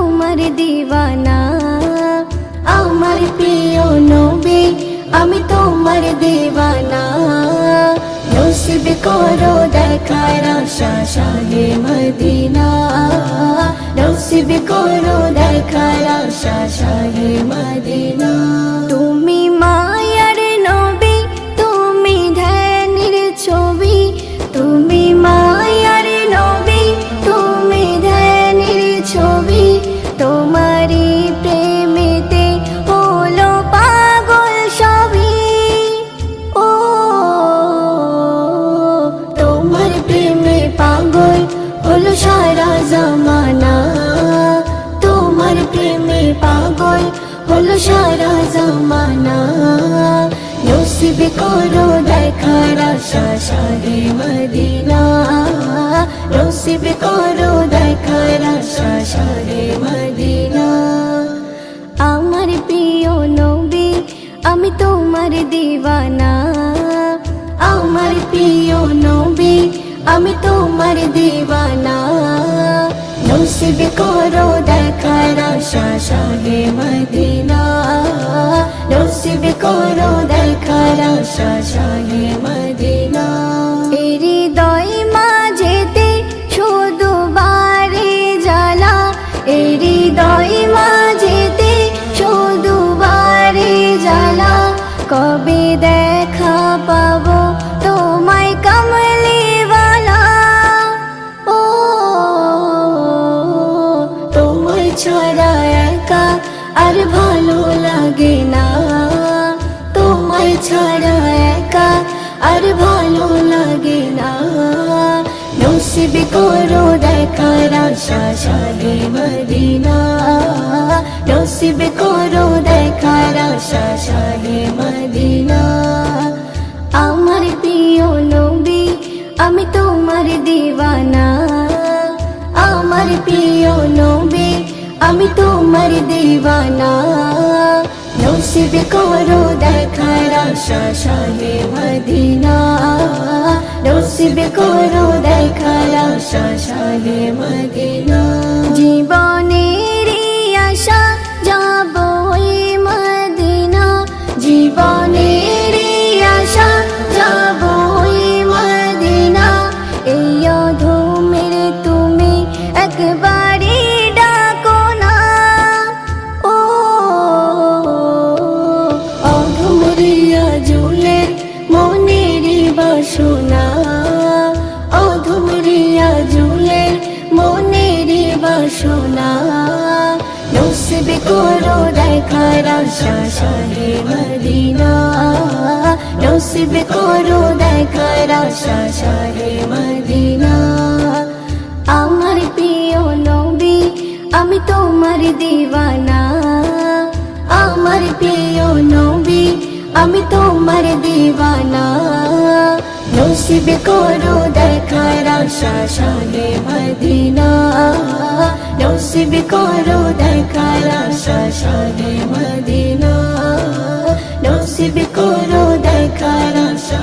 তোমার দিওয়ানা, আমার প্রিয় নবী আমি তোমার দিওয়ানা। নসিব করো দেখার আশা শাহে মদিনা, নসিব করো দেখার আশা শাহে মদিনা। তুমি মায়ার নবী, তুমি ধ্যানের ছবি, তুমি মায়ার নবী, তুমি ধ্যানের ছবি। তোমারই প্রেমেতে হলো পাগল সবই। ও তোমার প্রেমে পাগল হলো সারা জামানা, তোমার প্রেমে পাগল হলো সারা জামানা। নসিব করো দেখার আশা শাহে মদিনা, নসিব করো দেখার আশা শাহে মদিনা। আমার প্রিয় নবী আমি তোমার দিওয়ানা, আমার প্রিয় নবী আমি তোমার দিওয়ানা। নসিব করো দেখার আশা শাহে মদিনা, নসিব করো দেখার আশা শাহে মদিনা। হৃদয় মাঝেতে শুধু বারে জ্বালা, হৃদয় মাঝেতে শুধু বারে জ্বালা। কবে দেখা পাবো তোমায় কমলিওয়ালা। ও তোমায় ছাড়া একা আর ভালো লাগে না, তোমায় ছাড়া একা আর ভালো লাগে না। নসিব করো দেখার আশা শাহে মদিনা, নসিব করো দেখার আশা শাহে মদিনা। আমার প্রিয় নবী আমি তোমার দিওয়ানা, আমার প্রিয় নবী আমি তোমার দিওয়ানা। নসিব করো দেখার আশা শাহে মদিনা, নসিব করো দেখার আশা শাহে মদিনা। জীবনের আশা যাব ওই মদিনা, জীবনের আশা যাব ওই মদিনা। এই অধমের তুমি একবারই ডাকো না। ও অধমরিয়া জুলের মনের বাসনা, অধমরিয়া জুলের মনের বাসনা। নসিব করো দেখার আশা শাহে মদিনা, নসিব করো দেখার আশা শাহে মদিনা। আমার প্রিয় নবী আমি তোমার দিওয়ানা, আমার প্রিয় নবী আমি তোমার দিওয়ানা। নসিব করো দেখার আশা শাহে মদিনা, নসিব করো দেখার আশা শাহে মদিনা, নসিব করো দেখার আশা।